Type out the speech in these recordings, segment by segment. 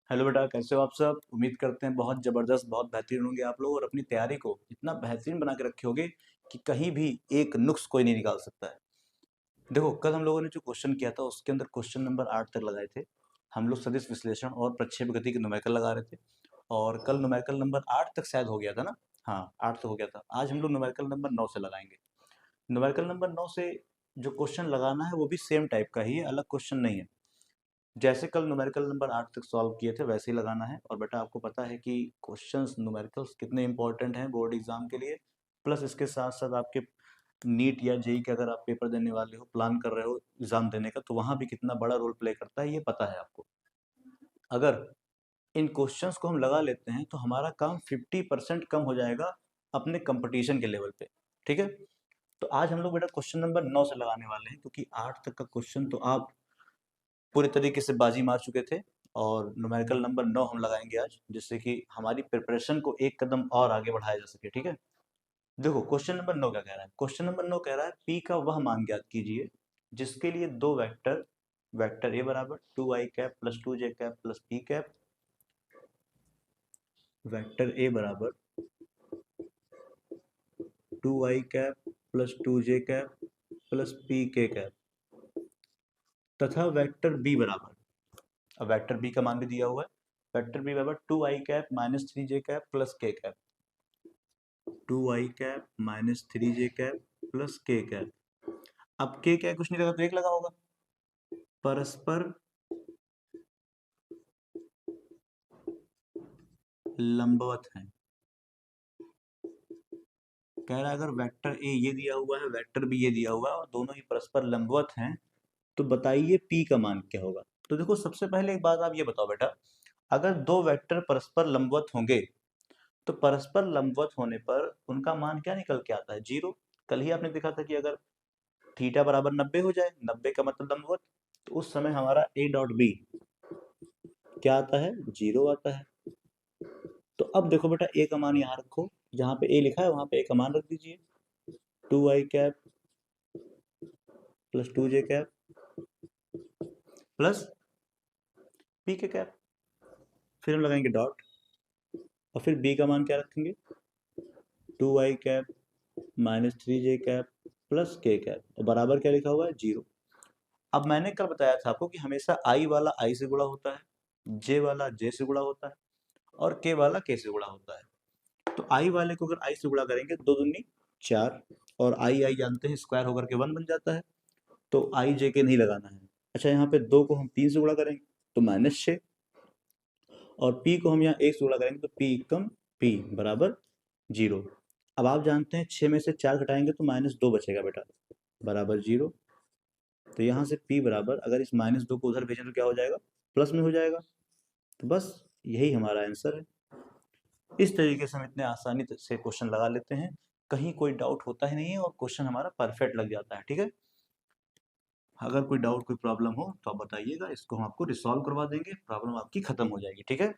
Hello बेटा, कैसे हो आप सब। उम्मीद करते हैं बहुत ज़बरदस्त, बहुत बेहतरीन होंगे आप लोग और अपनी तैयारी को इतना बेहतरीन बना के रखे होगे कि कहीं भी एक नुक्स कोई नहीं निकाल सकता है। देखो, कल हम लोगों ने जो क्वेश्चन किया था उसके अंदर क्वेश्चन नंबर 8 तक लगाए थे। हम लोग सदिश विश्लेषण और प्रक्षेप गति के न्यूमेरिकल लगा रहे थे और कल न्यूमेरिकल नंबर 8 तक शायद हो गया था ना। हाँ, 8 तक हो गया था। आज हम लोग न्यूमेरिकल नंबर 9 से लगाएंगे। न्यूमेरिकल नंबर 9 से जो क्वेश्चन लगाना है वो भी सेम टाइप का ही है, अलग क्वेश्चन नहीं है। जैसे कल न्यूमेरिकल नंबर 8 तक सॉल्व किए थे वैसे ही लगाना है। और बेटा, आपको पता है कि क्वेश्चंस न्यूमेरिकल्स कितने इंपॉर्टेंट हैं बोर्ड एग्जाम के लिए। प्लस इसके साथ साथ आपके नीट या जेई के अगर आप पेपर देने वाले हो, प्लान कर रहे हो एग्जाम देने का, तो वहाँ भी कितना बड़ा रोल प्ले करता है ये पता है आपको। अगर इन क्वेश्चंस को हम लगा लेते हैं तो हमारा काम 50% कम हो जाएगा अपने कंपटीशन के लेवल पे। ठीक है, तो आज हम लोग बेटा क्वेश्चन नंबर 9 से लगाने वाले हैं, क्योंकि 8 तक का क्वेश्चन तो आप पूरे तरीके से बाजी मार चुके थे। और न्यूमेरिकल नंबर 9 हम लगाएंगे आज, जिससे कि हमारी प्रिपरेशन को एक कदम और आगे बढ़ाया जा सके। ठीक है, देखो क्वेश्चन नंबर 9 क्या कह रहा है। क्वेश्चन नंबर 9 कह रहा है पी का वह मान ज्ञात कीजिए जिसके लिए दो वेक्टर, वेक्टर ए बराबर 2i plus 2j plus P cap, vector A बराबर 2i plus 2j plus P के कैप, तथा वेक्टर बी बराबर, अब वेक्टर बी का मान भी दिया हुआ है, वेक्टर बी बराबर 2i माइनस 3j प्लस के cap, 2i minus 3j plus के कैप। अब के क्या कुछ नहीं लगा तो एक लगा होगा। परस्पर लंबवत है। कह रहा है अगर वेक्टर ए ये दिया हुआ है, वेक्टर बी ये दिया हुआ है और दोनों ही परस्पर लंबवत हैं, तो बताइए पी का मान क्या होगा। तो देखो, सबसे पहले एक बात आप ये बताओ बेटा, अगर दो वेक्टर परस्पर लंबवत होंगे तो परस्पर लंबवत होने पर उनका मान क्या निकल के आता है, जीरो। कल ही आपने देखा था कि अगर थीटा बराबर 90 हो जाए, 90 का मतलब लंबवत, तो उस समय हमारा ए डॉट बी क्या आता है, जीरो आता है। तो अब देखो बेटा, ए का मान यहाँ रखो, जहाँ पे ए लिखा है वहां पे ए का मान रख दीजिए, 2i plus 2j plus P के कैप। फिर हम लगाएंगे डॉट और फिर बी का मान क्या रखेंगे, 2i माइनस 3j प्लस के कैप, और बराबर क्या लिखा हुआ है, जीरो। अब मैंने कल बताया था आपको कि हमेशा आई वाला आई से गुणा होता है, जे वाला जे से गुणा होता है और के वाला के से गुणा होता है। तो आई वाले को अगर आई से गुणा करेंगे, दो दूनी चार, और आई आई जानते हैं स्क्वायर होकर के 1 बन जाता है, तो आई जे के नहीं लगाना है। अच्छा, यहाँ पे 2 को हम 3 से गुणा करेंगे तो -6, और p को हम यहाँ 1 से गुणा करेंगे तो p कम p बराबर जीरो। अब आप जानते हैं 6 में से 4 घटाएंगे तो -2 बचेगा बेटा, बराबर जीरो। तो यहाँ से p बराबर, अगर इस -2 को उधर भेजें तो क्या हो जाएगा, प्लस में हो जाएगा। तो बस यही हमारा आंसर है। इस तरीके से हम इतने आसानी से क्वेश्चन लगा लेते हैं, कहीं कोई डाउट होता ही नहीं है और क्वेश्चन हमारा परफेक्ट लग जाता है। ठीक है, अगर कोई डाउट कोई प्रॉब्लम हो तो आप बताइएगा, इसको हम आपको रिसॉल्व करवा देंगे, प्रॉब्लम आपकी खत्म हो जाएगी। ठीक है,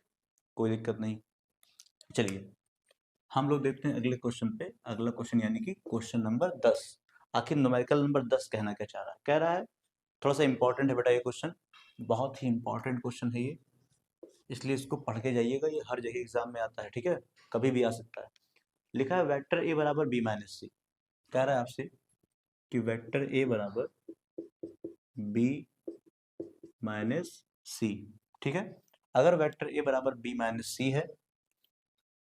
कोई दिक्कत नहीं। चलिए हम लोग देखते हैं अगले क्वेश्चन पे। अगला क्वेश्चन यानी कि क्वेश्चन नंबर 10। आखिर न्यूमेरिकल नंबर 10 कहना क्या चाह रहा है। कह रहा है, थोड़ा सा इंपॉर्टेंट है बेटा ये क्वेश्चन, बहुत ही इंपॉर्टेंट क्वेश्चन है ये, इसलिए इसको पढ़ के जाइएगा, ये हर जगह एग्जाम में आता है। ठीक है, कभी भी आ सकता है। लिखा है वेक्टर ए बराबर बी माइनस सी। कह रहा है आपसे कि वेक्टर ए बराबर बी माइनस सी। ठीक है, अगर वेक्टर ए बराबर बी माइनस सी है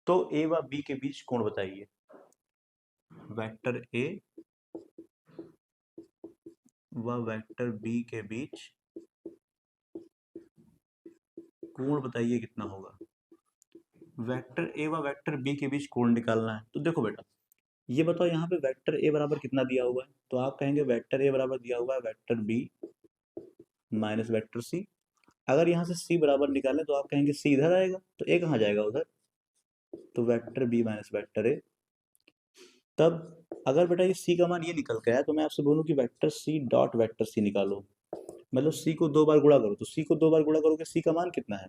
तो ए व बी के बीच कोण बताइए। वेक्टर ए व वेक्टर बी के बीच कोण बताइए कितना होगा। वेक्टर ए व वेक्टर बी के बीच कोण निकालना है। तो देखो बेटा, ये बताओ यहाँ पे वेक्टर ए बराबर कितना दिया हुआ है, तो आप कहेंगे वेक्टर ए बराबर दिया हुआ है vector B minus vector C. अगर यहाँ से सी बराबर निकालें तो आप कहेंगे सी इधर आएगा, तो ए कहाँ जाएगा उधर, तो vector B minus vector A. तब अगर बेटा ये सी का मान ये निकल गया है तो मैं आपसे बोलूँ कि vector C dot vector C निकालो, मतलब सी को 2 बार गुणा करो, तो सी को 2 बार गुणा करोगे सी का मान कितना है,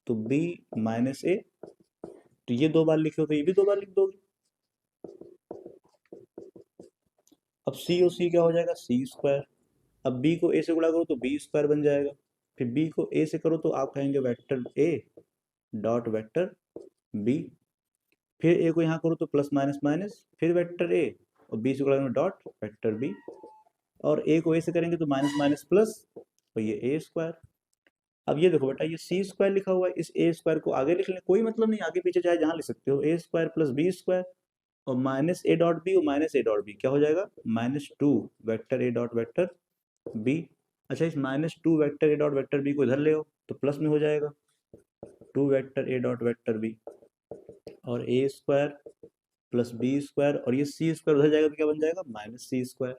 तो बी माइनस ए। तो ये 2 बार लिखे हो तो ये भी 2 बार लिख दोगे। अब सी और सी क्या हो जाएगा, सी स्क्वायर। अब बी को ए से गुणा करो तो बी स्क्वायर बन जाएगा। फिर बी को ए से करो तो आप कहेंगे vector A dot vector B, फिर ए को यहाँ करो तो प्लस माइनस माइनस, फिर वेक्टर ए और बी से करेंगे डॉट वेक्टर बी, और ए को ए से करेंगे तो माइनस माइनस प्लस, तो ये ए स्क्वायर। अब ये देखो बेटा, ये सी स्क्वायर लिखा हुआ है, इस ए स्क्वायर को आगे लिख लें, कोई मतलब नहीं, आगे पीछे चाहे जहां लिख सकते हो, A square plus B square और माइनस ए डॉट बी और माइनस ए डॉट बी क्या हो जाएगा, -2 vector A dot vector B. अच्छा, इस -2 vector A dot vector B को इधर ले आओ तो प्लस में हो जाएगा 2 vector A dot vector B, और A square plus B square, और ये सी स्क्वायर उधर जाएगा तो क्या बन जाएगा, -c स्क्वायर।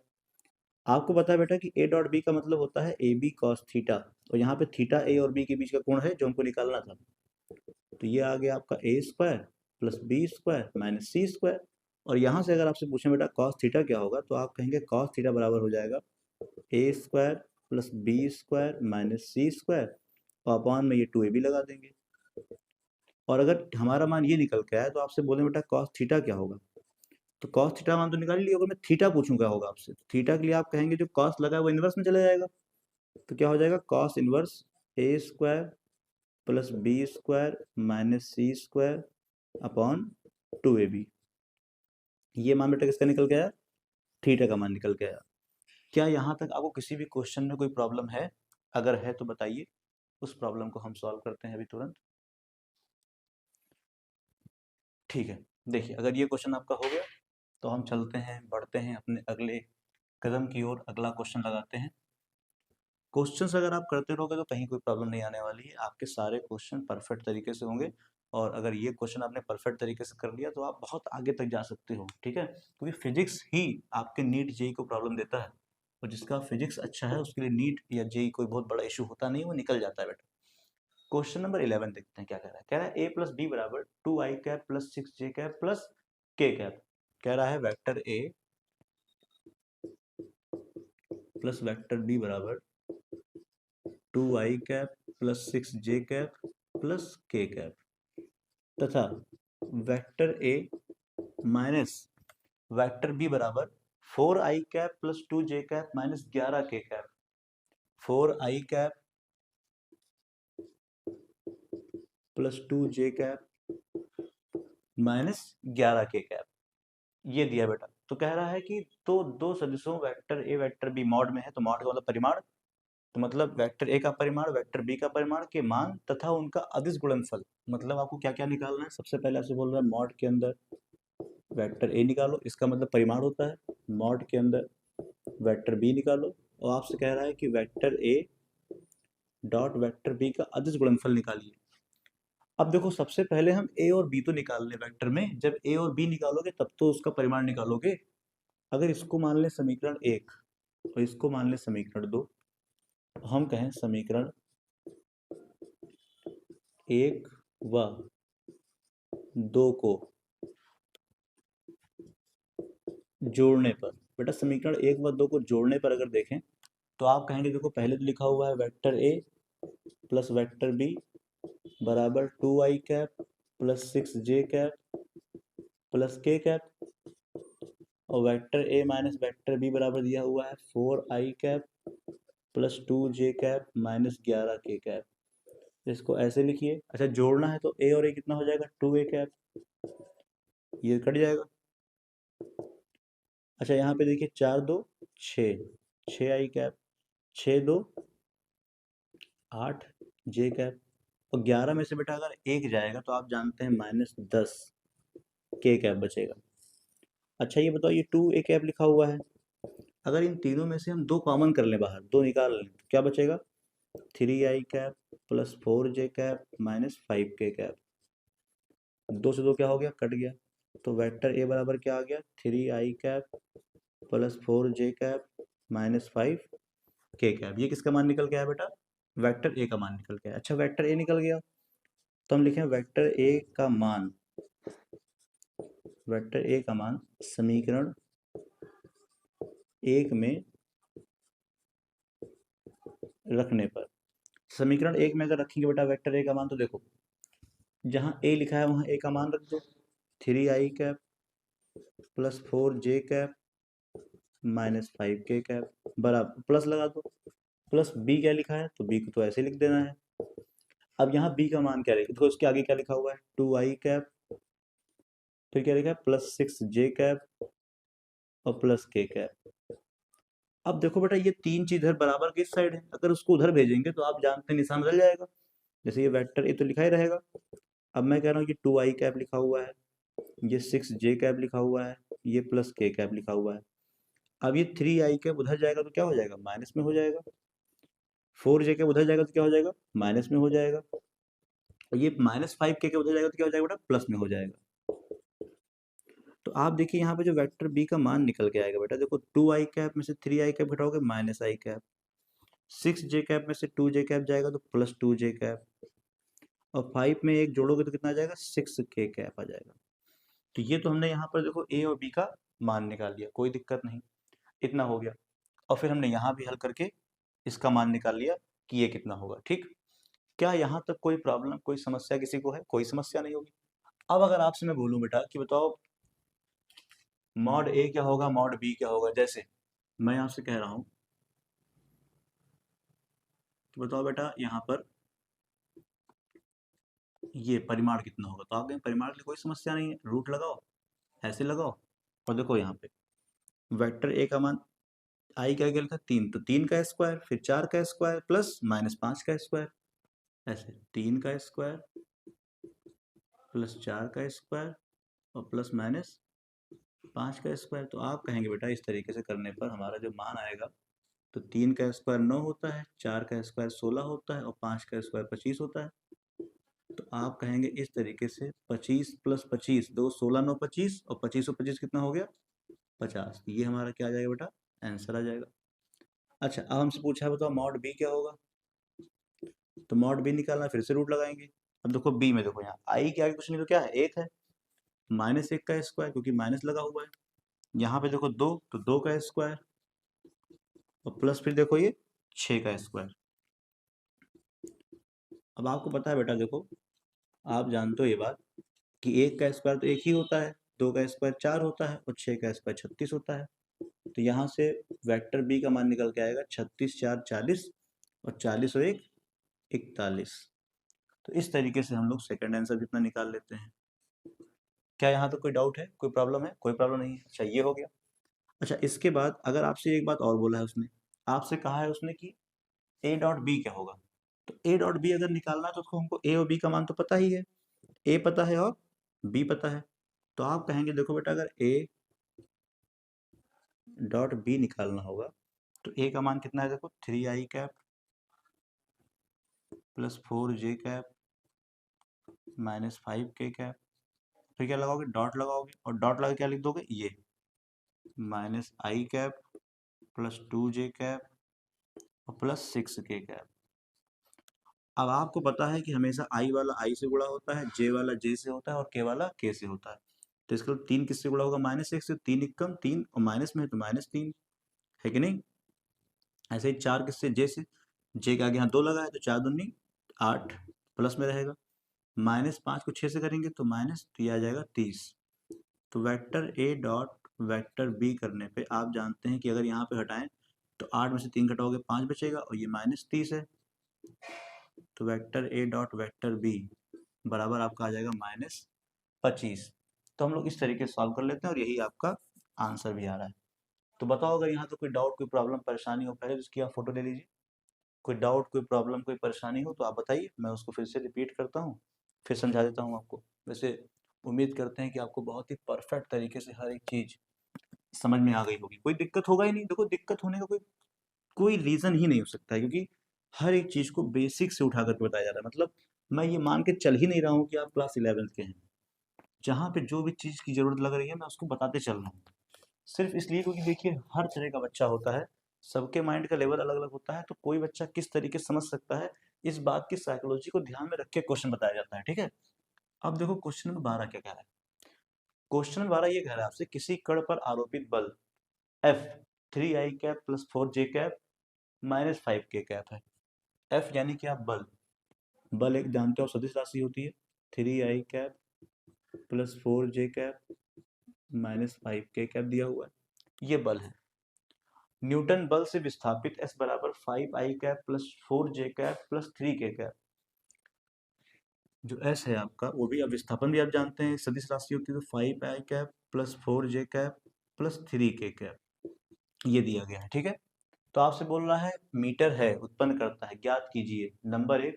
आपको पता है बेटा कि ए डॉट बी का मतलब होता है ए बी कॉस थीटा, और यहाँ पे थीटा ए और बी के बीच का कोण है जो हमको निकालना था, तो ये आ गया आपका A square plus B square minus C square. और यहाँ से अगर आपसे पूछें बेटा कॉस थीटा क्या होगा, तो आप कहेंगे कॉस थीटा बराबर हो जाएगा A square plus B square minus C square, और अपॉन में ये 2ab लगा देंगे। और अगर हमारा मान ये निकल के आया तो आपसे बोले बेटा कॉस थीटा क्या होगा, तो कॉस थीटा मान तो निकाल लिया, अगर मैं थीटा पूछूं क्या होगा आपसे, थीटा के लिए आप कहेंगे जो कॉस लगा है वो इनवर्स में चला जाएगा, तो क्या हो जाएगा cos inverse A square plus B square minus C square upon 2ab। ये मान बेटा किसका निकल गया, थीटा का मान निकल गया। क्या यहाँ तक आपको किसी भी क्वेश्चन में कोई प्रॉब्लम है, अगर है तो बताइए, उस प्रॉब्लम को हम सॉल्व करते हैं अभी तुरंत। ठीक है, देखिए अगर ये क्वेश्चन आपका हो गया तो हम चलते हैं, बढ़ते हैं अपने अगले कदम की ओर, अगला क्वेश्चन लगाते हैं। क्वेश्चंस अगर आप करते रहोगे तो कहीं कोई प्रॉब्लम नहीं आने वाली है, आपके सारे क्वेश्चन परफेक्ट तरीके से होंगे, और अगर ये क्वेश्चन आपने परफेक्ट तरीके से कर लिया तो आप बहुत आगे तक जा सकते हो, ठीक है, क्योंकि फिजिक्स ही आपके नीट जेई को प्रॉब्लम देता है, और जिसका फिजिक्स अच्छा है उसके लिए नीट या जेई कोई बहुत बड़ा इशू होता नहीं, वो निकल जाता है बेटा। क्वेश्चन नंबर 11 देखते हैं क्या कह रहा है ए प्लस बी बराबर 2i cap plus 6j cap plus k cap. कह रहा है vector A plus vector B बराबर 2i cap plus 6j cap plus k cap, तथा vector A minus vector B बराबर 4i cap plus 2j cap minus 11k cap. 4i cap plus 2j cap minus 11k cap, ये दिया बेटा। तो कह रहा है कि तो दो सदिशों vector A vector B mod में है, तो मॉड का मतलब परिमाण, तो मतलब वेक्टर ए का परिमाण वेक्टर बी का परिमाण के मान तथा उनका अदिश गुणनफल, मतलब आपको क्या क्या निकालना है, सबसे पहले आपसे बोल रहा है मॉड के अंदर वेक्टर ए निकालो, इसका मतलब परिमाण होता है, मॉड के अंदर वेक्टर बी निकालो, और आपसे कह रहा है कि vector A dot vector B का अदिश गुणनफल निकालिए। अब देखो सबसे पहले हम ए और बी तो निकाल लें वेक्टर में, जब ए और बी निकालोगे तब तो उसका परिमाण निकालोगे। अगर इसको मान लें समीकरण 1 और इसको मान लें समीकरण 2, तो हम कहें समीकरण 1 व 2 को जोड़ने पर, बेटा समीकरण 1 व 2 को जोड़ने पर अगर देखें तो आप कहेंगे देखो पहले तो लिखा हुआ है vector A plus vector B बराबर 2i cap plus 6j cap plus k cap, और vector A minus vector B बराबर दिया हुआ है 4i cap plus 2j cap minus 11k cap. इसको ऐसे लिखिए। अच्छा जोड़ना है तो ए और ए कितना हो जाएगा 2a कैप, ये कट जाएगा। अच्छा यहाँ पे देखिए 4 2 6, 6i कैप, 6 2 8 j कैप, और 11 में से बेटा अगर एक जाएगा तो आप जानते हैं -10 k कैप बचेगा। अच्छा ये बताओ ये 2a कैप लिखा हुआ है, अगर इन तीनों में से हम दो कॉमन कर लें, बाहर दो निकाल लें तो क्या बचेगा 3i cap plus 4j cap minus 5k cap, 2 से 2 क्या हो गया कट गया, तो वेक्टर ए बराबर क्या आ गया 3i cap plus 4j cap minus 5k cap. ये किसका मान निकल गया है बेटा, वेक्टर ए का मान निकल गया। अच्छा वेक्टर ए निकल गया तो हम लिखें वेक्टर ए का मान, वेक्टर ए का मान समीकरण 1 में रखने पर, समीकरण 1 में अगर रखेंगे बेटा वेक्टर ए का मान, तो देखो जहाँ ए लिखा है वहाँ ए का मान रख दो 3i cap plus 4j cap minus 5k cap बराबर प्लस लगा दो, प्लस बी क्या लिखा है, तो बी को तो ऐसे लिख देना है। अब यहाँ बी का मान क्या लिखा, देखो उसके आगे क्या लिखा हुआ है, 2i कैप, फिर क्या लिखा है प्लस 6j कैप और प्लस के कैप। अब देखो बेटा ये तीन चीज इधर बराबर किस साइड है, अगर उसको उधर भेजेंगे तो आप जानते हैं निशान बदल जाएगा, जैसे ये वेक्टर ए तो लिखा ही रहेगा। अब मैं कह रहा हूँ ये 2i कैप लिखा हुआ है, ये 6j कैप लिखा हुआ है, ये प्लस के कैप लिखा हुआ है। अब ये 3i कैप उधर जाएगा तो क्या हो जाएगा, माइनस में हो जाएगा। 4j कैप उधर जाएगा तो क्या हो जाएगा, माइनस में हो जाएगा। और ये -5k के उधर जाएगा तो क्या हो जाएगा बेटा, प्लस में हो जाएगा। तो आप देखिए यहाँ पे जो वेक्टर बी का मान निकल के आएगा बेटा, देखो 2i कैप में से 3i कैप घटाओगे -i कैप, 6j कैप में से 2j कैप जाएगा तो +2j कैप, और 5 में एक जोड़ोगे तो कितना आ जाएगा, 6k कैप आ जाएगा। तो ये तो हमने यहाँ पर देखो ए और बी का मान निकाल लिया, कोई दिक्कत नहीं, इतना हो गया। और फिर हमने यहाँ भी हल करके इसका मान निकाल लिया कि ये कितना होगा। ठीक, क्या यहाँ तक कोई प्रॉब्लम, कोई समस्या किसी को है, कोई समस्या नहीं होगी। अब अगर आपसे मैं बोलूँ बेटा कि बताओ मॉड ए क्या होगा, मॉड बी क्या होगा, जैसे मैं आपसे कह रहा हूँ कि बताओ बेटा यहाँ पर ये परिमाण कितना होगा, तो आप कहें परिमाण की कोई समस्या नहीं है, रूट लगाओ, ऐसे लगाओ। और देखो यहाँ पे वेक्टर ए का मान आई क्या क्या लिखा, 3, तो 3 का स्क्वायर, फिर 4 का स्क्वायर प्लस -5 का स्क्वायर, ऐसे 3 का स्क्वायर प्लस 4 का स्क्वायर और प्लस -5 का स्क्वायर। तो आप कहेंगे बेटा इस तरीके से करने पर हमारा जो मान आएगा, तो 3 का स्क्वायर 9 होता है, 4 का स्क्वायर 16 होता है और 5 का स्क्वायर 25 होता है। तो आप कहेंगे इस तरीके से 25 + 25, दो 16 9 25 और 25 और 25 कितना हो गया, 50। ये हमारा क्या आ जाएगा बेटा, आंसर आ जाएगा। अच्छा अब हमसे पूछा है बताओ मॉड बी क्या होगा, तो मॉड बी निकालना, फिर से रूट लगाएंगे। अब देखो बी में देखो यहाँ आई के आगे कुछ नहीं तो क्या है, 1 है, -1 का स्क्वायर क्योंकि माइनस लगा हुआ है, यहाँ पे देखो 2 तो 2 का स्क्वायर और प्लस फिर देखो ये 6 का स्क्वायर। अब आपको पता है बेटा देखो, आप जानते हो ये बात कि 1 का स्क्वायर तो 1 ही होता है, 2 का स्क्वायर 4 होता है और 6 का स्क्वायर 36 होता है। तो यहाँ से वेक्टर बी का मान निकल के आएगा 36 4 40 और 40 और 1 41। तो इस तरीके से हम लोग सेकंड आंसर भी अपना निकाल लेते हैं। क्या यहाँ तो कोई डाउट है, कोई प्रॉब्लम है, कोई प्रॉब्लम नहीं है। अच्छा ये हो गया। अच्छा इसके बाद अगर आपसे एक बात और बोला है उसने, आपसे कहा है उसने कि ए डॉट बी क्या होगा, तो ए डॉट बी अगर निकालना है तो हमको ए और बी का मान तो पता ही है, ए पता है और बी पता है। तो आप कहेंगे देखो बेटा अगर ए डॉट बी निकालना होगा तो ए का मान कितना है, देखो 3i cap plus 4j cap -5k cap, फिर क्या लगाओगे, डॉट लगाओगे और डॉट लगा क्या लिख दोगे, ये -i cap plus 2j cap और प्लस 6k कैप। अब आपको पता है कि हमेशा आई वाला आई से गुणा होता है, जे वाला जे से होता है और के वाला के से होता है। तो इसका 3 किससे गुणा होगा, -1 से, 3 एकम 3 और माइनस में है तो -3 है कि नहीं। ऐसे ही 4 किससे, जे से, जे के आगे यहाँ 2 लगा है तो 4 दूनी 8 प्लस में रहेगा, -5 को 6 से करेंगे तो माइनस, तो ये आ जाएगा 30। तो vector A dot vector B करने पे आप जानते हैं कि अगर यहाँ पे हटाएं तो 8 में से 3 घटाओगे 5 बचेगा और ये -30 है। तो vector A dot vector B बराबर आपका आ जाएगा -25। तो हम लोग इस तरीके से सॉल्व कर लेते हैं और यही आपका आंसर भी आ रहा है। तो बताओ अगर यहाँ तो कोई डाउट, कोई प्रॉब्लम, परेशानी हो, पहले तो इसकी आप फोटो ले लीजिए। कोई डाउट, कोई प्रॉब्लम, कोई परेशानी हो तो आप बताइए, मैं उसको फिर से रिपीट करता हूँ, फिर समझा देता हूँ आपको। वैसे उम्मीद करते हैं कि आपको बहुत ही परफेक्ट तरीके से हर एक चीज़ समझ में आ गई होगी, कोई दिक्कत होगा ही नहीं। देखो दिक्कत होने का कोई कोई रीज़न ही नहीं हो सकता है, क्योंकि हर एक चीज़ को बेसिक से उठा करके बताया जा रहा है। मतलब मैं ये मान के चल ही नहीं रहा हूँ कि आप क्लास 11th के हैं, जहाँ पे जो भी चीज़ की ज़रूरत लग रही है मैं उसको बताते चल रहा हूँ। सिर्फ इसलिए क्योंकि देखिए हर तरह का बच्चा होता है, सबके माइंड का लेवल अलग अलग होता है, तो कोई बच्चा किस तरीके से समझ सकता है, इस बात की साइकोलॉजी को ध्यान में रख के क्वेश्चन बताया जाता है। ठीक है, अब देखो क्वेश्चन नंबर 12 क्या कह रहा है। क्वेश्चन नंबर 12 ये कह रहा है आपसे, किसी कण पर आरोपित बल F 3i cap plus 4j cap -5k cap है। F यानी कि आप बल, बल एक जानते हो सदिश राशि होती है, 3i cap plus 4j cap -5k cap दिया हुआ है, ये बल है। न्यूटन बल से विस्थापित S बराबर 5i cap plus 4j cap plus 3k cap. जो S है आपका वो भी, अब विस्थापन भी आप जानते हैं सदिश राशि होती है, तो 5i cap plus 4j cap plus 3k cap ये दिया गया है। ठीक है, तो आपसे बोल रहा है मीटर है उत्पन्न करता है, ज्ञात कीजिए। नंबर 1,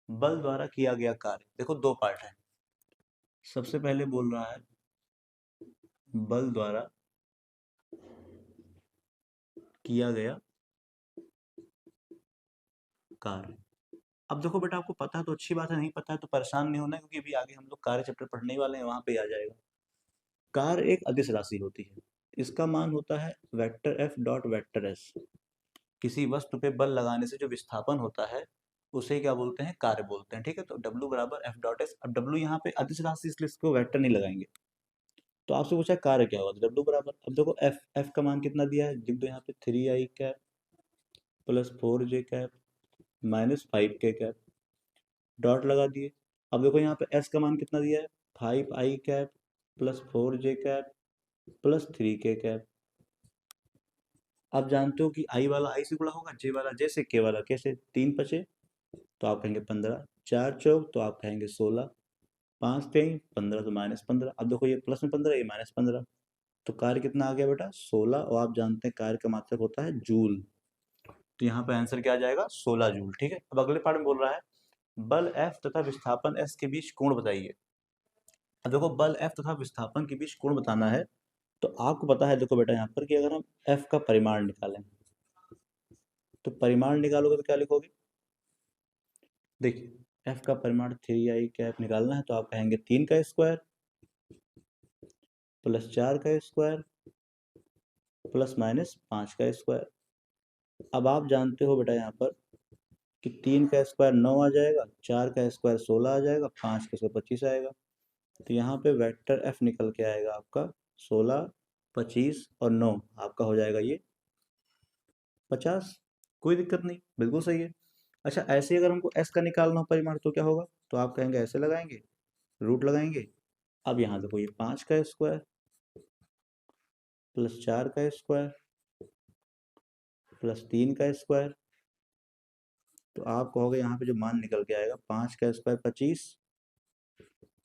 बल द्वारा किया गया कार्य। देखो दो पार्ट है, सबसे पहले बोल रहा है बल द्वारा किया गया कार्य। अब देखो बेटा, आपको पता है तो अच्छी बात है, नहीं पता है तो परेशान नहीं होना, क्योंकि अभी आगे हम लोग कार्य चैप्टर पढ़ने ही वाले हैं, वहां पे आ जाएगा। कार्य एक अदिश राशि होती है, इसका मान होता है vector F dot vector S. किसी वस्तु पे बल लगाने से जो विस्थापन होता है उसे क्या बोलते हैं, कार्य बोलते हैं। ठीक है, तो W बराबर एफ डॉट एस। अब W यहाँ पे अदिश राशि इसलिए इसको वेक्टर नहीं लगाएंगे। तो आपसे पूछा कार्य क्या होगा, तो W बराबर, अब देखो एफ का मान कितना दिया है, लिख दो यहाँ पे 3i cap plus 4j cap minus 5k cap, dot लगा दिए। अब देखो यहाँ पे S का मान कितना दिया है, 5i cap plus 4j cap plus 3k cap. आप जानते हो कि i वाला i से गुणा होगा, j वाला j से, k वाला k से। 3 बचे तो आप कहेंगे 15, 4 चौक तो आप कहेंगे 16, 5 3 15 तो -15। अब देखो ये प्लस में 15, ये -15, तो कार्य कितना आ गया बेटा, 16। और आप जानते हैं कार्य का मात्रक होता है जूल, तो यहाँ पे आंसर क्या आ जाएगा, 16 जूल। ठीक है, अब अगले पार्ट में बोल रहा है बल F तथा विस्थापन S के बीच कोण बताइए। अब देखो बल F तथा विस्थापन के बीच कोण बताना है, तो आपको पता है देखो बेटा यहाँ पर कि अगर हम F का परिमाण निकालें, तो परिमाण निकालोगे तो क्या लिखोगे, देखिए F का परिमाण 3i कैप निकालना है, तो आप कहेंगे 3 का स्क्वायर प्लस 4 का स्क्वायर प्लस माइनस 5 का स्क्वायर। अब आप जानते हो बेटा यहाँ पर कि 3 का स्क्वायर 9 आ जाएगा, 4 का स्क्वायर 16 आ जाएगा, 5 का स्क्वायर 25 आएगा। तो यहाँ पे वेक्टर F निकल के आएगा आपका 16, 25 और 9, आपका हो जाएगा ये 50। कोई दिक्कत नहीं, बिल्कुल सही है। अच्छा, ऐसे ही अगर हमको S का निकालना हो परिमाण तो क्या होगा, तो आप कहेंगे ऐसे लगाएंगे, रूट लगाएंगे। अब यहाँ देखो ये 5 का स्क्वायर प्लस 4 का स्क्वायर प्लस 3 का स्क्वायर, तो आप कहोगे यहाँ पे जो मान निकल के आएगा, 5 का स्क्वायर 25,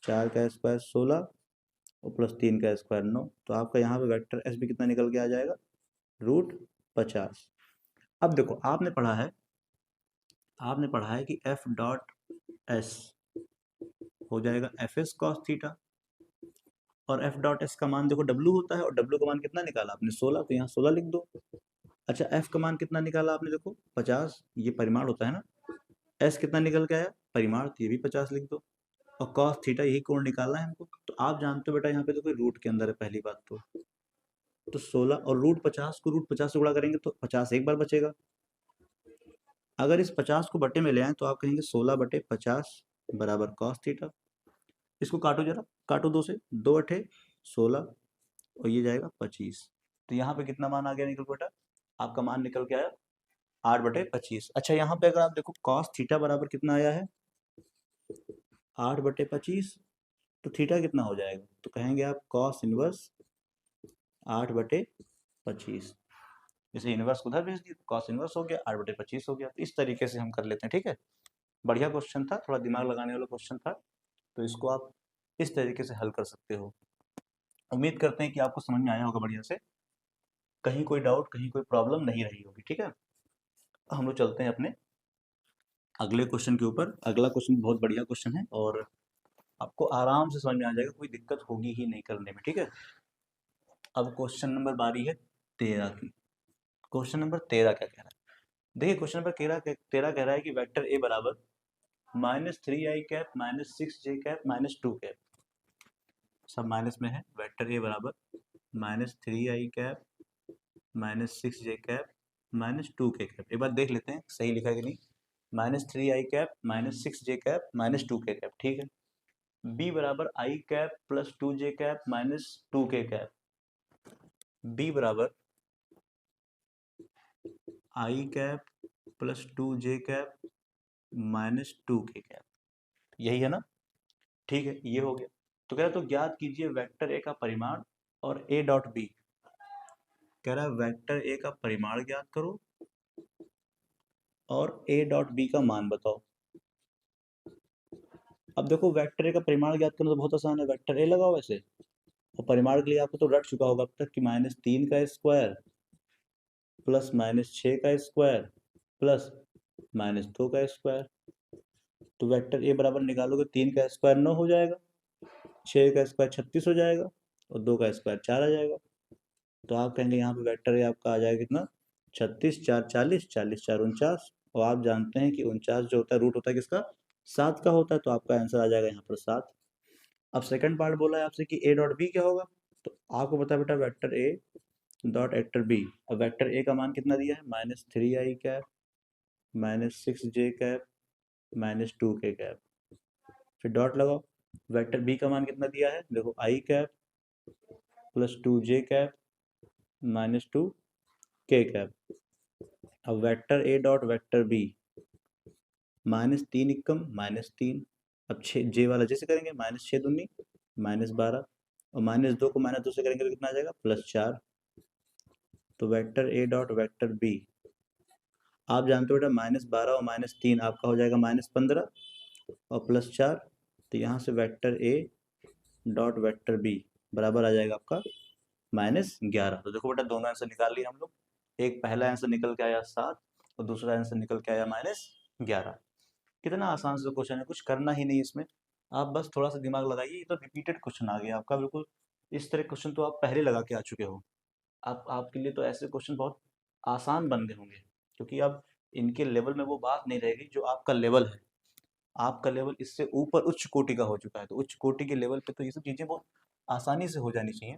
4 का स्क्वायर 16 और प्लस 3 का स्क्वायर 9, तो आपका यहाँ पे वेक्टर एस भी कितना निकल के आ जाएगा, √50। अब देखो आपने पढ़ा है कि एफ डॉट एस हो जाएगा एफ एस कॉस थीटा, और एफ डॉट एस का मान देखो डब्ल्यू होता है, और डब्ल्यू का मान कितना निकाला आपने, 16, तो यहाँ 16 लिख दो। अच्छा, एफ का मान कितना निकाला आपने, देखो 50, ये परिमाण होता है ना। एस कितना निकल के आया, परिमाण, तो ये भी 50 लिख दो। और कॉस थीटा यही कोण निकालना है हमको, तो आप जानते हो बेटा यहाँ पे देखो रूट के अंदर है पहली बात तो 16 और √50 को √50 से गुणा करेंगे तो 50 एक बार बचेगा। अगर इस 50 को बटे में ले आए तो आप कहेंगे 16/50 बराबर कॉस थीटा। इसको काटो जरा, काटो 2 से, 2 अठे 16 और ये जाएगा 25। तो यहाँ पे कितना मान आ गया निकल बेटा, आपका मान निकल के आया 8/25। अच्छा, यहाँ पे अगर आप देखो कॉस थीटा बराबर कितना आया है, 8/25, तो थीटा कितना हो जाएगा, तो कहेंगे आप कॉस इनवर्स 8/25। जैसे इनवर्स उधर भेज दिया, कॉस इनवर्स हो गया, 8/25 हो गया। तो इस तरीके से हम कर लेते हैं। ठीक है, बढ़िया क्वेश्चन था, थोड़ा दिमाग लगाने वाला क्वेश्चन था, तो इसको आप इस तरीके से हल कर सकते हो। उम्मीद करते हैं कि आपको समझ में आया होगा बढ़िया से, कहीं कोई डाउट, कहीं कोई प्रॉब्लम नहीं रही होगी। ठीक है, हम लोग चलते हैं अपने अगले क्वेश्चन के ऊपर। अगला क्वेश्चन बहुत बढ़िया क्वेश्चन है और आपको आराम से समझ में आ जाएगा, कोई दिक्कत होगी ही नहीं करने में। ठीक है, अब क्वेश्चन नंबर बारी है 13 की। क्वेश्चन नंबर 13 क्या कह रहा है, देखिए क्वेश्चन नंबर 13 कह रहा है कि वेक्टर ए बराबर -3i cap -6j cap -2 cap, सब माइनस में है। वेक्टर ए बराबर -3i cap -6j cap -2k cap. एक बार देख लेते हैं सही लिखा है कि नहीं। -3i cap -6j cap -2k cap, ठीक है। b बराबर i cap plus 2j cap -2k cap, b बराबर i cap plus 2j cap -2k cap, यही है ना। ठीक है, ये हो गया। तो कह रहा तो ज्ञात कीजिए वेक्टर ए का परिमाण और ए डॉट बी। कह रहा है वेक्टर ए का परिमाण ज्ञात करो और ए डॉट बी का मान बताओ। अब देखो वेक्टर ए का परिमाण ज्ञात करना तो बहुत आसान है, वेक्टर ए लगाओ ऐसे, और परिमाण के लिए आपको तो रट चुका होगा अब तक कि -3 का स्क्वायर प्लस -6 का स्क्वायर प्लस -2 का स्क्वायर। तो वेक्टर ए बराबर निकालोगे, 3 का स्क्वायर 9 हो जाएगा, 6 का स्क्वायर 36 हो जाएगा और 2 का स्क्वायर 4 आ जाएगा। तो आप कहेंगे यहाँ पे वेक्टर ए आपका आ जाएगा कितना, 36 4 40, 40 4 49, और आप जानते हैं कि 49 जो होता है रूट होता है किसका, 7 का होता है, तो आपका आंसर आ जाएगा यहाँ पर 7। अब सेकंड पार्ट बोला है आपसे कि ए डॉट बी क्या होगा, तो आपको पता है बेटा vector A dot vector B. अब वेक्टर ए का मान कितना दिया है, -3i cap -6j cap -2k cap, फिर डॉट लगाओ। वेक्टर बी का मान कितना दिया है, देखो i cap +2j cap -2k cap. अब vector A dot vector B, -3 एकम -3, अब 6 जे वाला जैसे करेंगे, -6 दूनी -12, और -2 को -2 से करेंगे तो कितना आ जाएगा, +4। तो vector A dot vector B, आप जानते हो बेटा -12 और -3 आपका हो जाएगा -15 और +4, तो यहाँ से vector A dot vector B बराबर आ जाएगा आपका -11। तो देखो बेटा दोनों आंसर निकाल लिए हम लोग, एक पहला आंसर निकल के आया 7 और दूसरा आंसर निकल के आया -11। कितना आसान सा क्वेश्चन है, कुछ करना ही नहीं इसमें, आप बस थोड़ा सा दिमाग लगाइए। ये तो रिपीटेड क्वेश्चन आ गया आपका बिल्कुल, इस तरह क्वेश्चन तो आप पहले लगा के आ चुके हो। आपके लिए तो ऐसे क्वेश्चन बहुत आसान बन गए होंगे, क्योंकि अब इनके लेवल में वो बात नहीं रहेगी जो आपका लेवल है। आपका लेवल इससे ऊपर उच्च कोटि का हो चुका है, तो उच्च कोटि के लेवल पे तो ये सब चीज़ें बहुत आसानी से हो जानी चाहिए,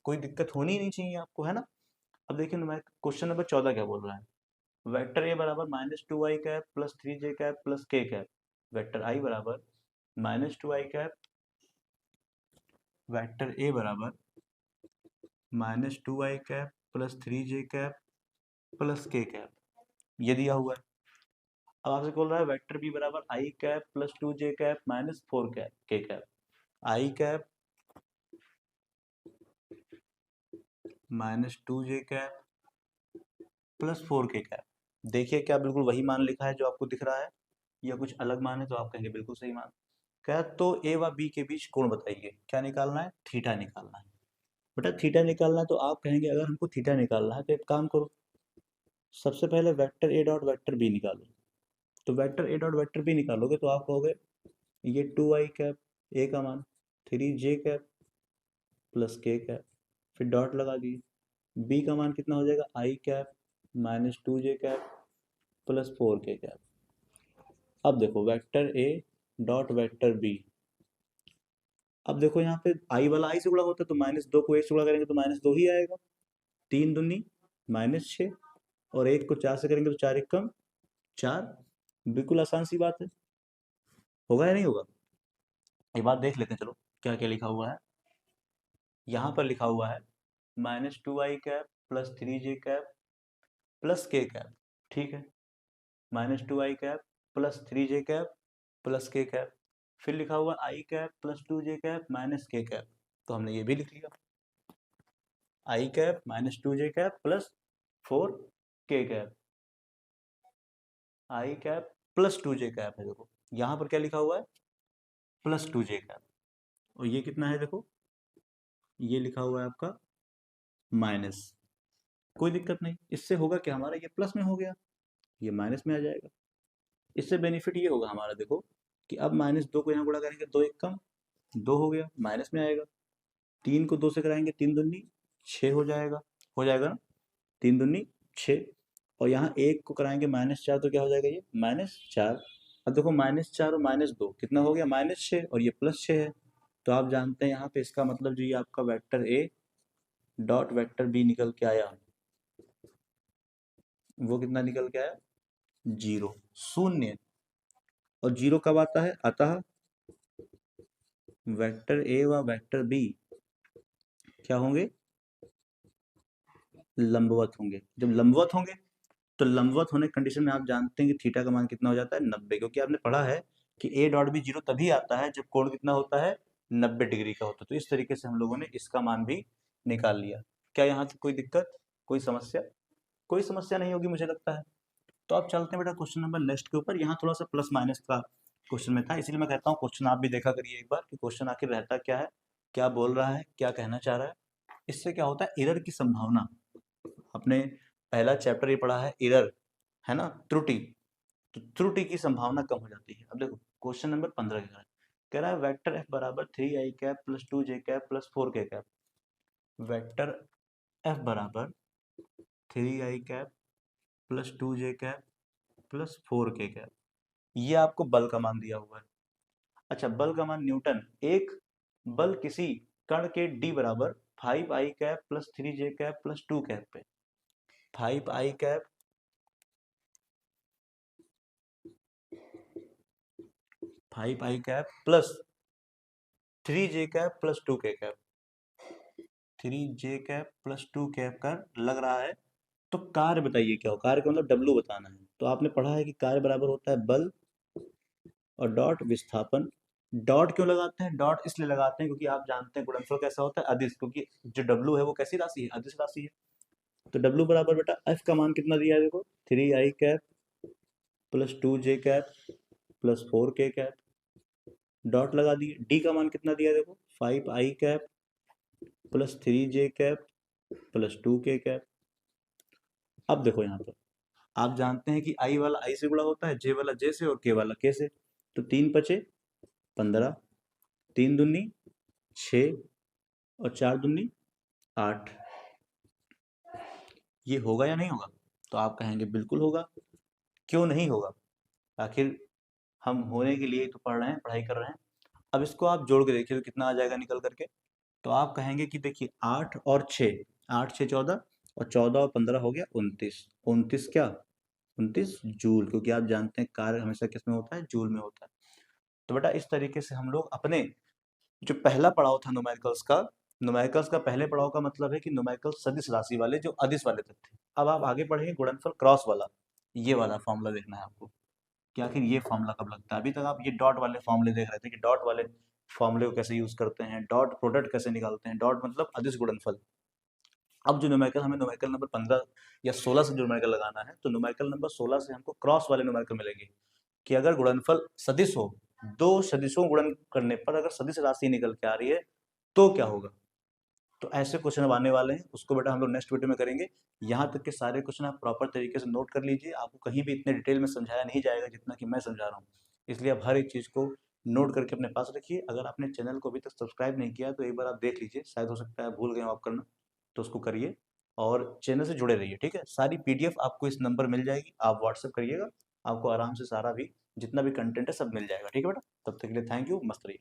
कोई दिक्कत होनी ही नहीं चाहिए आपको, है ना। अब देखिए मैं क्वेश्चन नंबर 14 क्या बोल रहा है, वेक्टर ए बराबर -2i cap +3j cap +k cap, vector I बराबर -2i कैप, वेक्टर ए बराबर -2i cap +3j cap +k cap, ये दिया हुआ है। अब आपसे बोल रहा है वेक्टर बी बराबर i cap +2j cap -4 cap k cap, i cap -2j cap +4k cap. देखिए क्या बिल्कुल वही मान लिखा है जो आपको दिख रहा है, या कुछ अलग मान है, तो आप कहेंगे बिल्कुल सही मान। क्या, तो ए व बी के बीच कोण बताइए, क्या निकालना है, थीटा निकालना है। बेटा थीटा निकालना है, तो आप कहेंगे अगर हमको थीटा निकालना है तो एक काम करो, सबसे पहले vector A dot vector B निकालो। तो vector A dot vector B निकालोगे तो आप कहोगे ये 2i कैप, ए का मान 3j कैप +k कैप, फिर डॉट लगा दिए, बी का मान कितना हो जाएगा, i cap -2j cap +4k cap. अब देखो vector A dot vector B, अब देखो यहाँ पे आई वाला आई से गुणा होता है, तो -2 को 1 से गुणा करेंगे तो -2 ही आएगा, 3 दूनी -6, और 1 को 4 से करेंगे तो 4 एकम 4, बिल्कुल आसान सी बात है, होगा या नहीं होगा। एक बात देख लेते हैं, चलो क्या क्या लिखा हुआ है। यहाँ पर लिखा हुआ है -2i cap +3j cap +k cap, ठीक है, -2i cap +3j cap +k cap, फिर लिखा हुआ i cap +2j cap -k cap, तो हमने ये भी लिख लिया, i cap -2j cap +4k cap, i cap +2j cap है, देखो यहाँ पर क्या लिखा हुआ है, +2j कैप, और ये कितना है, देखो ये लिखा हुआ है आपका माइनस, कोई दिक्कत नहीं, इससे होगा क्या हमारा, ये प्लस में हो गया, ये माइनस में आ जाएगा। इससे बेनिफिट ये होगा हमारा, देखो कि अब -2 को यहाँ गुणा करेंगे, 2 एक कम 2 हो गया, माइनस में आएगा, 3 को 2 से कराएंगे 3 दूनी 6 हो जाएगा ना, 3 दूनी 6, और यहाँ 1 को कराएंगे -4, तो क्या हो जाएगा, ये -4। अब देखो -4 और -2 कितना हो गया, -6, और ये +6 है, तो आप जानते हैं यहाँ पे इसका मतलब जो ये आपका vector A dot vector B निकल के आया, वो कितना निकल के आया, 0, शून्य। और 0 कब आता है, अतः वेक्टर ए व वेक्टर बी क्या होंगे, लंबवत होंगे। जब लंबवत होंगे तो लंबवत होने की कंडीशन में आप जानते हैं कि थीटा का मान कितना हो जाता है, 90, क्योंकि आपने पढ़ा है कि ए डॉट बी 0 तभी आता है जब कोण कितना होता है, 90 डिग्री का होता है। तो इस तरीके से हम लोगों ने इसका मान भी निकाल लिया। क्या यहाँ से कोई दिक्कत, कोई समस्या? कोई समस्या नहीं होगी मुझे लगता है। तो अब चलते हैं बेटा क्वेश्चन नंबर नेक्स्ट के ऊपर। यहाँ थोड़ा सा प्लस माइनस का क्वेश्चन में था, इसलिए मैं कहता हूँ क्वेश्चन आप भी देखा करिए एक बार कि क्वेश्चन आखिर रहता क्या है, क्या बोल रहा है, क्या कहना चाह रहा है। इससे क्या होता है, एरर की संभावना, अपने पहला चैप्टर ये पढ़ा है एरर, है ना, त्रुटि, तो त्रुटि की संभावना कम हो जाती है। अब देखो क्वेश्चन नंबर 15 कह रहा है वेक्टर एफ बराबर 3i cap plus 2j cap plus 4k cap. Vector F बराबर 3i cap plus 2j cap plus 4k cap, ये आपको बल का मान दिया हुआ है। अच्छा, बल का मान न्यूटन, एक बल किसी कण के d बराबर 5i cap plus 3j cap plus 2 cap पे, 5i cap 5i cap plus 3j cap plus 2k cap, 3j cap plus 2 cap का लग रहा है। तो कार्य बताइए क्या हो, कार्य का मतलब W बताना है। तो आपने पढ़ा है कि कार्य बराबर होता है बल और डॉट विस्थापन। डॉट क्यों लगाते हैं, डॉट इसलिए लगाते हैं क्योंकि आप जानते हैं गुणनफल कैसा होता है, अदिश, क्योंकि जो W है वो कैसी राशि है, अदिश राशि है। तो W बराबर बेटा F का मान कितना दिया है, देखो 3i cap plus 2j cap plus 4k cap, dot लगा दिए। D का मान कितना दिया है, देखो 5i cap plus 3j cap plus 2k cap. अब देखो यहाँ पर आप जानते हैं कि i वाला i से गुणा होता है, j वाला j से और k वाला k से। तो 3 पचे 15, 3 दूनी 6 और 4 दूनी 8। ये होगा या नहीं होगा? तो आप कहेंगे बिल्कुल होगा। क्यों नहीं होगा? आखिर हम होने के लिए तो पढ़ रहे हैं, पढ़ाई कर रहे हैं। अब इसको आप जोड़ के देखिए तो कितना आ जाएगा निकल करके। तो आप कहेंगे कि देखिए 8 और 6, 8 6 14 और 14 और 15 हो गया 29। 29 क्या? 29 जूल, क्योंकि आप जानते हैं कार्य हमेशा किस में होता है, जूल में होता है। तो बेटा इस तरीके से हम लोग अपने जो पहला पड़ाव था न्यूमेरिकल्स का पहले पड़ाव का मतलब है कि न्यूमेरिकल सदिश राशि वाले जो अदिश वाले तक थे। अब आप आगे बढ़ेंगे गुणनफल क्रॉस वाला, ये वाला फॉर्मूला देखना है आपको कि आखिर ये फॉर्मूला कब लगता है। अभी तक आप ये डॉट वाले फॉर्मूले देख रहे थे कि डॉट वाले फॉर्मूले को कैसे यूज करते हैं, डॉट प्रोडक्ट कैसे निकालते हैं, डॉट मतलब अदिश गुणनफल। अब जो न्यूमेरिकल हमें न्यूमेरिकल नंबर 15 या 16 से जो न्यूमेरिकल लगाना है, तो न्यूमेरिकल नंबर 16 से हमको क्रॉस वाले न्यूमेरिकल मिलेंगे कि अगर गुणनफल सदिश हो, दो सदिशों गुणन करने पर अगर सदिश राशि निकल के आ रही है तो क्या होगा। तो ऐसे क्वेश्चन अब आने वाले हैं, उसको बेटा हम लोग नेक्स्ट वीडियो में करेंगे। यहाँ तक के सारे क्वेश्चन आप प्रॉपर तरीके से नोट कर लीजिए, आपको कहीं भी इतने डिटेल में समझाया नहीं जाएगा जितना कि मैं समझा रहा हूँ। इसलिए आप हर एक चीज़ को नोट करके अपने पास रखिए। अगर आपने चैनल को अभी तक सब्सक्राइब नहीं किया तो एक बार आप देख लीजिए, शायद हो सकता है भूल गए हो आप करना, तो उसको करिए और चैनल से जुड़े रहिए। ठीक है, सारी PDF आपको इस नंबर मिल जाएगी, आप व्हाट्सअप करिएगा, आपको आराम से सारा भी जितना भी कंटेंट है सब मिल जाएगा। ठीक है बेटा, तब तक के लिए थैंक यू, मस्त रहिए।